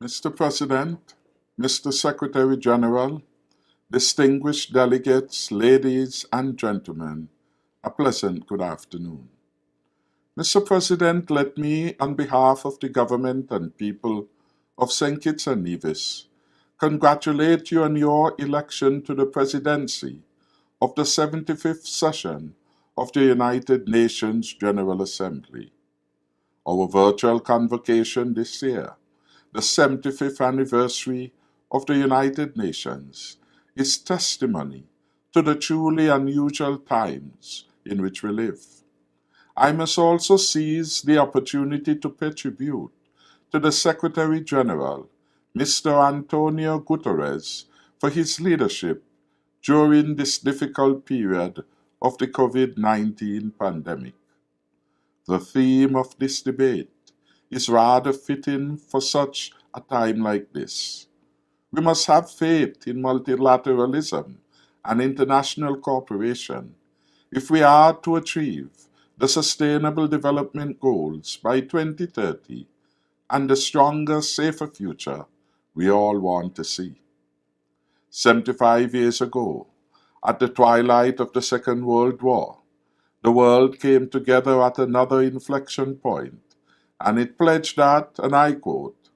Mr. President, Mr. Secretary General, distinguished delegates, ladies and gentlemen, a pleasant good afternoon. Mr. President, let me, on behalf of the government and people of St. Kitts and Nevis, congratulate you on your election to the presidency of the 75th session of the United Nations General Assembly. Our virtual convocation this year, the 75th anniversary of the United Nations, is testimony to the truly unusual times in which we live. I must also seize the opportunity to pay tribute to the Secretary General, Mr. Antonio Guterres, for his leadership during this difficult period of the COVID-19 pandemic. The theme of this debate is rather fitting for such a time like this. We must have faith in multilateralism and international cooperation if we are to achieve the Sustainable Development Goals by 2030 and the stronger, safer future we all want to see. 75 years ago, at the twilight of the Second World War, the world came together at another inflection point, and it pledged that, and I quote,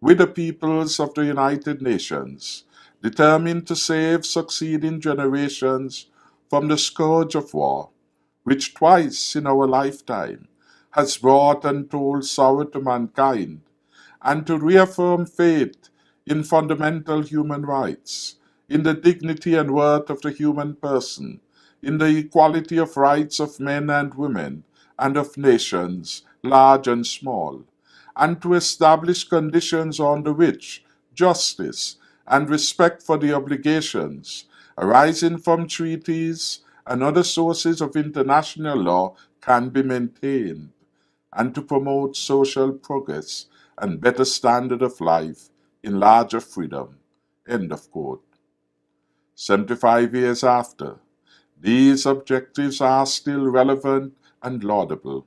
"We the peoples of the United Nations, determined to save succeeding generations from the scourge of war, which twice in our lifetime has brought untold sorrow to mankind, and to reaffirm faith in fundamental human rights, in the dignity and worth of the human person, in the equality of rights of men and women, and of nations, large and small, and to establish conditions under which justice and respect for the obligations arising from treaties and other sources of international law can be maintained, and to promote social progress and better standard of life in larger freedom." End of quote. 75 years after, these objectives are still relevant and laudable.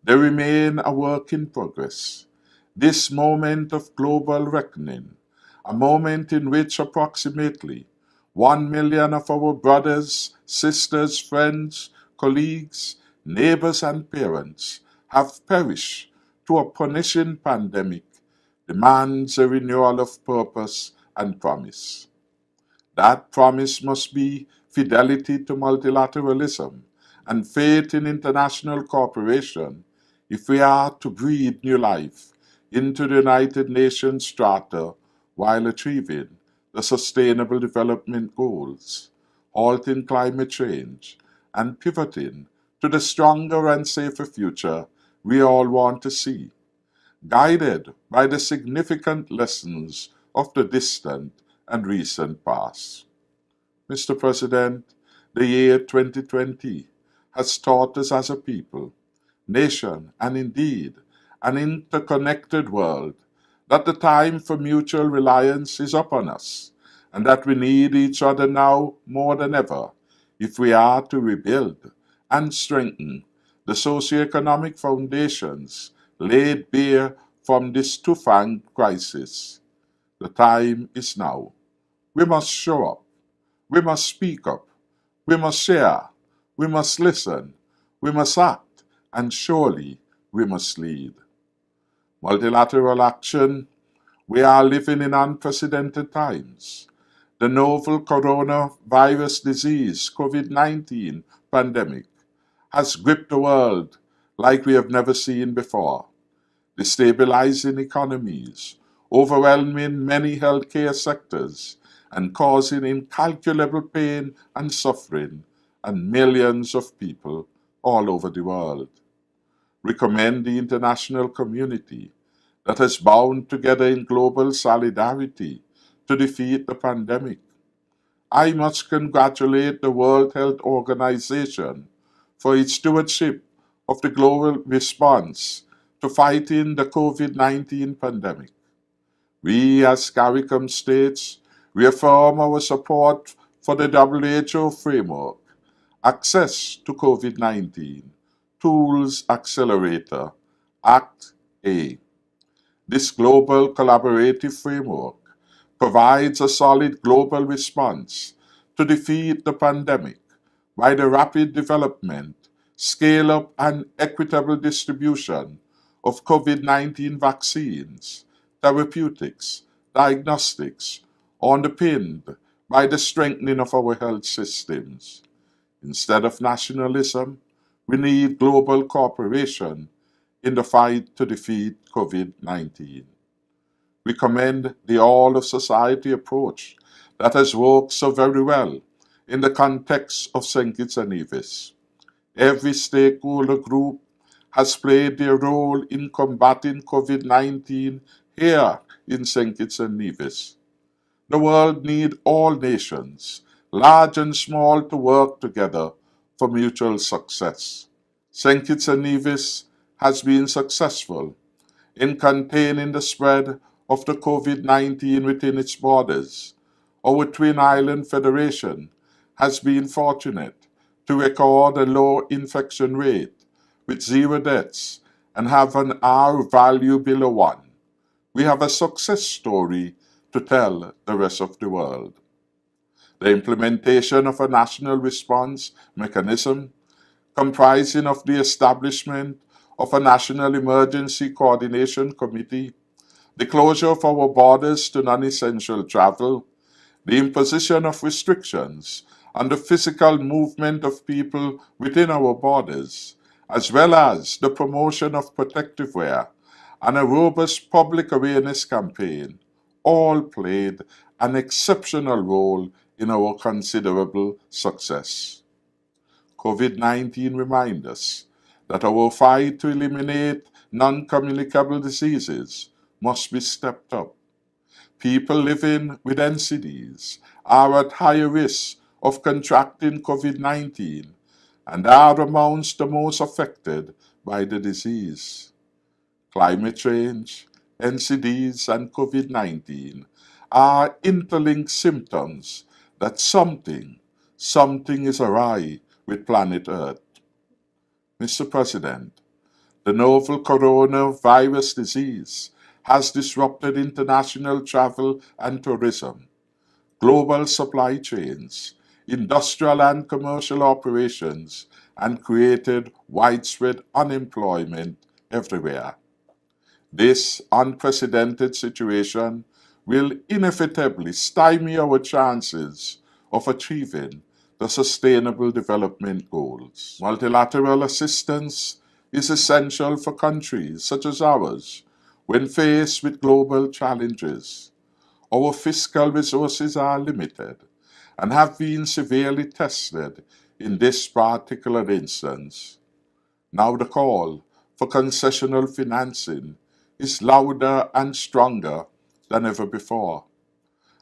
They remain a work in progress. This moment of global reckoning, a moment in which approximately 1 million of our brothers, sisters, friends, colleagues, neighbors, and parents have perished to a punishing pandemic, demands a renewal of purpose and promise. That promise must be fidelity to multilateralism and faith in international cooperation if we are to breathe new life into the United Nations Charter while achieving the Sustainable Development Goals, halting climate change, and pivoting to the stronger and safer future we all want to see, guided by the significant lessons of the distant and recent past. Mr. President, the year 2020 has taught us as a people, nation, and indeed an interconnected world that the time for mutual reliance is upon us, and that we need each other now more than ever if we are to rebuild and strengthen the socioeconomic foundations laid bare from this two-fanged crisis. The time is now. We must show up. We must speak up. We must share. We must listen. We must act. And surely we must lead. Multilateral action. We are living in unprecedented times. The novel coronavirus disease, COVID-19 pandemic, has gripped the world like we have never seen before, destabilizing economies, overwhelming many healthcare sectors, and causing incalculable pain and suffering and millions of people all over the world. We commend the international community that has bound together in global solidarity to defeat the pandemic. I must congratulate the World Health Organization for its stewardship of the global response to fighting the COVID-19 pandemic. We as CARICOM states reaffirm our support for the WHO framework, Access to COVID-19, Tools Accelerator, Act A. This global collaborative framework provides a solid global response to defeat the pandemic by the rapid development, scale up, and equitable distribution of COVID-19 vaccines, therapeutics, diagnostics, underpinned by the strengthening of our health systems. Instead of nationalism, we need global cooperation in the fight to defeat COVID-19. We commend the all of society approach that has worked so very well in the context of St. Kitts and Nevis. Every stakeholder group has played their role in combating COVID-19 here in St. Kitts and Nevis. The world needs all nations, large and small, to work together for mutual success. St. Kitts and Nevis has been successful in containing the spread of the COVID-19 within its borders. Our Twin Island Federation has been fortunate to record a low infection rate with 0 deaths and have an R value below 1. We have a success story to tell the rest of the world. The implementation of a national response mechanism comprising of the establishment of a National Emergency Coordination Committee, the closure of our borders to non-essential travel, the imposition of restrictions on the physical movement of people within our borders, as well as the promotion of protective wear and a robust public awareness campaign, all played an exceptional role in our considerable success. COVID-19 reminds us that our fight to eliminate non-communicable diseases must be stepped up. People living with NCDs are at higher risk of contracting COVID-19 and are amongst the most affected by the disease. Climate change, NCDs, and COVID-19 are interlinked symptoms that something is awry with planet Earth. Mr. President, the novel coronavirus disease has disrupted international travel and tourism, global supply chains, industrial and commercial operations, and created widespread unemployment everywhere. This unprecedented situation will inevitably stymie our chances of achieving the Sustainable Development Goals. Multilateral assistance is essential for countries such as ours when faced with global challenges. Our fiscal resources are limited and have been severely tested in this particular instance. Now the call for concessional financing is louder and stronger than ever before.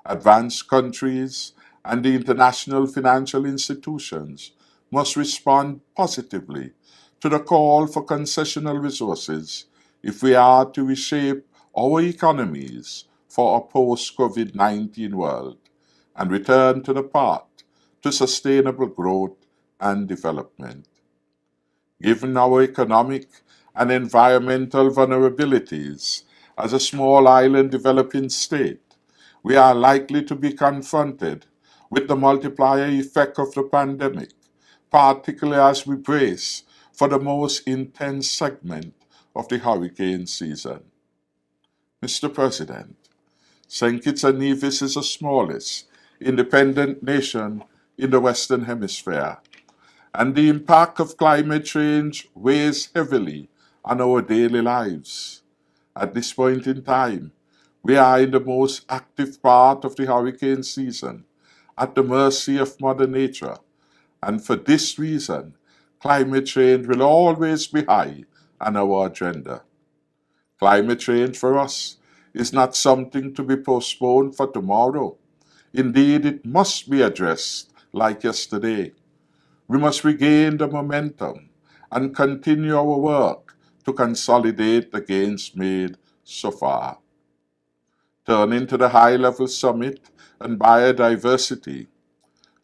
Advanced countries and the international financial institutions must respond positively to the call for concessional resources if we are to reshape our economies for a post-COVID-19 world and return to the path to sustainable growth and development. Given our economic and environmental vulnerabilities as a small island developing state, we are likely to be confronted with the multiplier effect of the pandemic, particularly as we brace for the most intense segment of the hurricane season. Mr. President, St. Kitts and Nevis is the smallest independent nation in the Western Hemisphere, and the impact of climate change weighs heavily on our daily lives. At this point in time, we are in the most active part of the hurricane season, at the mercy of Mother Nature, and for this reason, climate change will always be high on our agenda. Climate change for us is not something to be postponed for tomorrow. Indeed, it must be addressed like yesterday. We must regain the momentum and continue our work to consolidate the gains made so far. Turning to the high-level summit on biodiversity,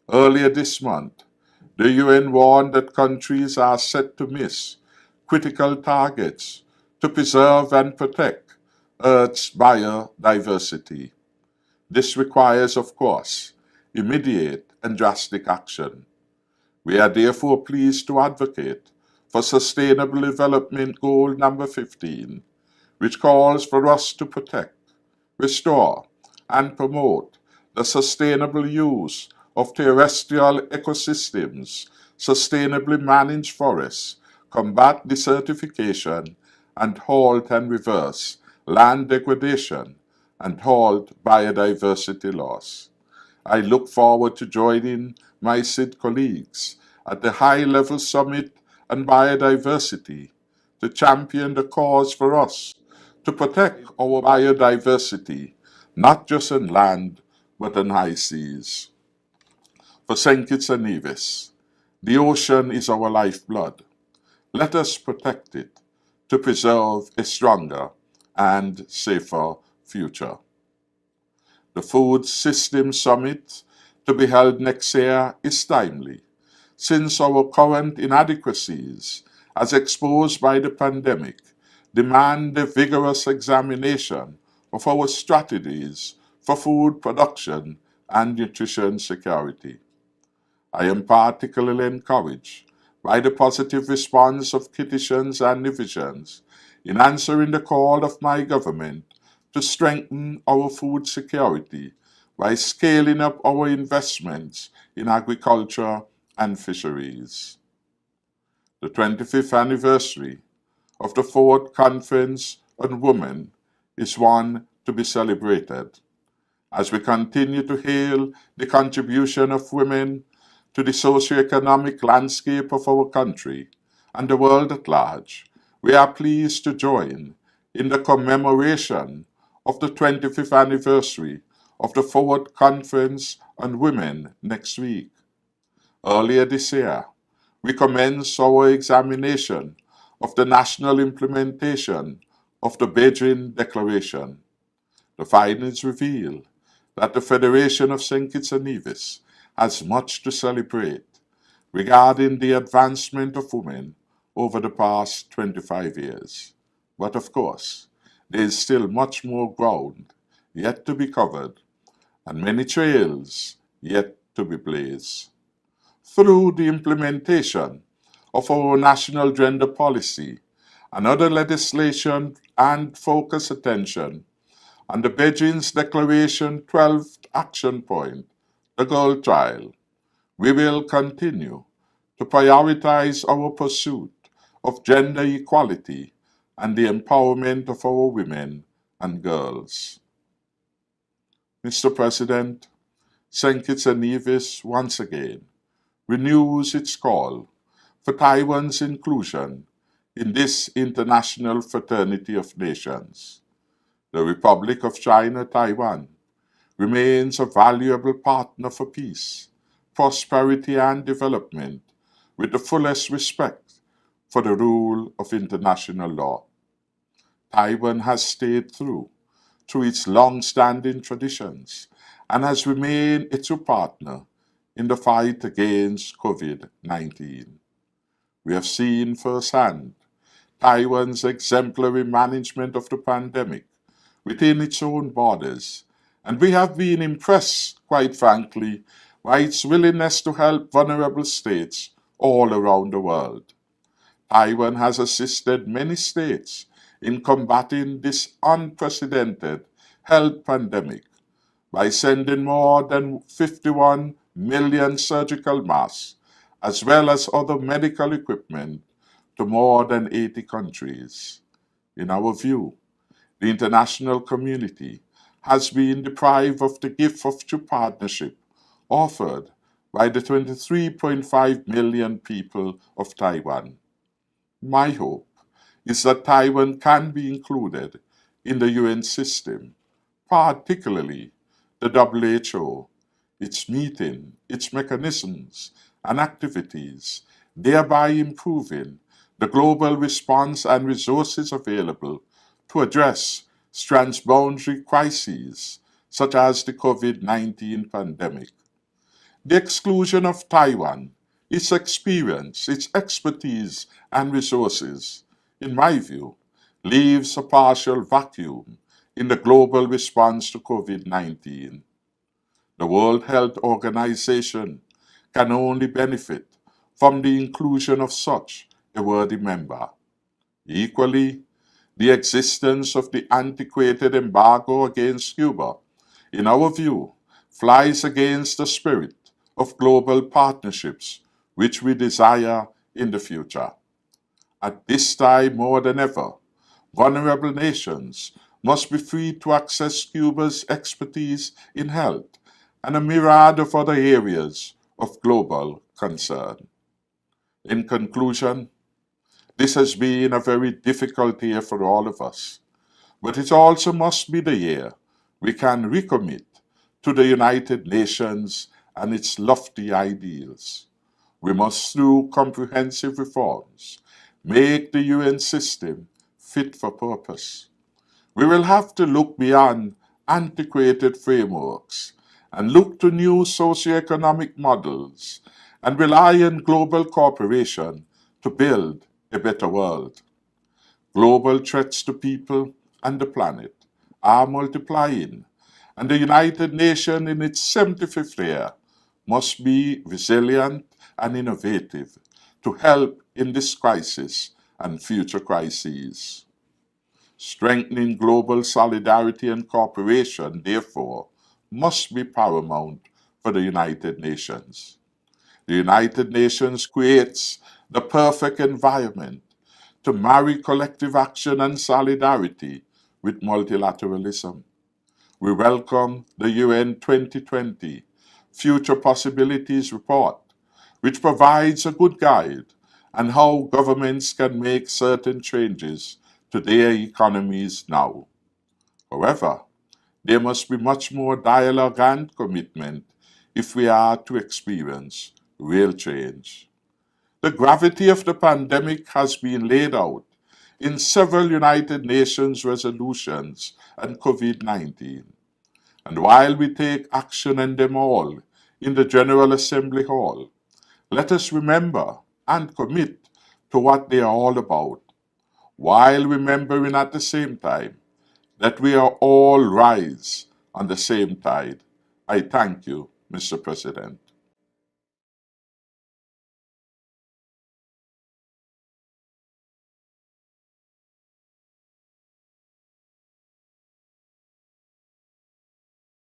earlier this month, the UN warned that countries are set to miss critical targets to preserve and protect Earth's biodiversity. This requires, of course, immediate and drastic action. We are therefore pleased to advocate for Sustainable Development Goal number 15, which calls for us to protect, restore, and promote the sustainable use of terrestrial ecosystems, sustainably manage forests, combat desertification, and halt and reverse land degradation, and halt biodiversity loss. I look forward to joining my SID colleagues at the high-level summit on biodiversity to champion the cause for us to protect our biodiversity, not just on land, but on high seas. For St. Kitts and Nevis, the ocean is our lifeblood. Let us protect it to preserve a stronger and safer future. The Food System Summit to be held next year is timely, since our current inadequacies, as exposed by the pandemic, demand a vigorous examination of our strategies for food production and nutrition security. I am particularly encouraged by the positive response of Kittitians and Nevisians in answering the call of my government to strengthen our food security by scaling up our investments in agriculture and fisheries. The 25th anniversary of the Fourth Conference on Women is one to be celebrated. As we continue to hail the contribution of women to the socio-economic landscape of our country and the world at large, we are pleased to join in the commemoration of the 25th anniversary of the Fourth Conference on Women next week. Earlier this year, we commenced our examination of the national implementation of the Beijing Declaration. The findings reveal that the Federation of St. Kitts and Nevis has much to celebrate regarding the advancement of women over the past 25 years. But of course, there is still much more ground yet to be covered and many trails yet to be blazed. Through the implementation of our national gender policy and other legislation and focus attention on the Beijing Declaration 12th Action Point, the Girl Child, we will continue to prioritize our pursuit of gender equality and the empowerment of our women and girls. Mr. President, St. Kitts and Nevis once again renews its call for Taiwan's inclusion in this international fraternity of nations. The Republic of China, Taiwan, remains a valuable partner for peace, prosperity, and development with the fullest respect for the rule of international law. Taiwan has stayed through its long-standing traditions and has remained a true partner in the fight against COVID-19. We have seen firsthand Taiwan's exemplary management of the pandemic within its own borders, and we have been impressed, quite frankly, by its willingness to help vulnerable states all around the world. Taiwan has assisted many states in combating this unprecedented health pandemic by sending more than 51 million surgical masks, as well as other medical equipment, to more than 80 countries. In our view, the international community has been deprived of the gift of true partnership offered by the 23.5 million people of Taiwan. My hope is that Taiwan can be included in the UN system, particularly the WHO, its meeting, its mechanisms and activities, thereby improving the global response and resources available to address transboundary crises such as the COVID-19 pandemic. The exclusion of Taiwan, its experience, its expertise and resources, in my view, leaves a partial vacuum in the global response to COVID-19. The World Health Organization can only benefit from the inclusion of such a worthy member. Equally, the existence of the antiquated embargo against Cuba, in our view, flies against the spirit of global partnerships which we desire in the future. At this time more than ever, vulnerable nations must be free to access Cuba's expertise in health and a myriad of other areas of global concern. In conclusion, this has been a very difficult year for all of us, but it also must be the year we can recommit to the United Nations and its lofty ideals. We must, through comprehensive reforms, make the UN system fit for purpose. We will have to look beyond antiquated frameworks and look to new socioeconomic models and rely on global cooperation to build a better world. Global threats to people and the planet are multiplying, and the United Nations in its 75th year must be resilient and innovative to help in this crisis and future crises. Strengthening global solidarity and cooperation, therefore, must be paramount for the United Nations. The United Nations creates the perfect environment to marry collective action and solidarity with multilateralism. We welcome the UN 2020 Future Possibilities Report, which provides a good guide on how governments can make certain changes to their economies now. However, there must be much more dialogue and commitment if we are to experience real change. The gravity of the pandemic has been laid out in several United Nations resolutions on COVID-19. And while we take action on them all in the General Assembly Hall, let us remember and commit to what they are all about, while remembering at the same time that we are all rise on the same tide. I thank you, Mr. President.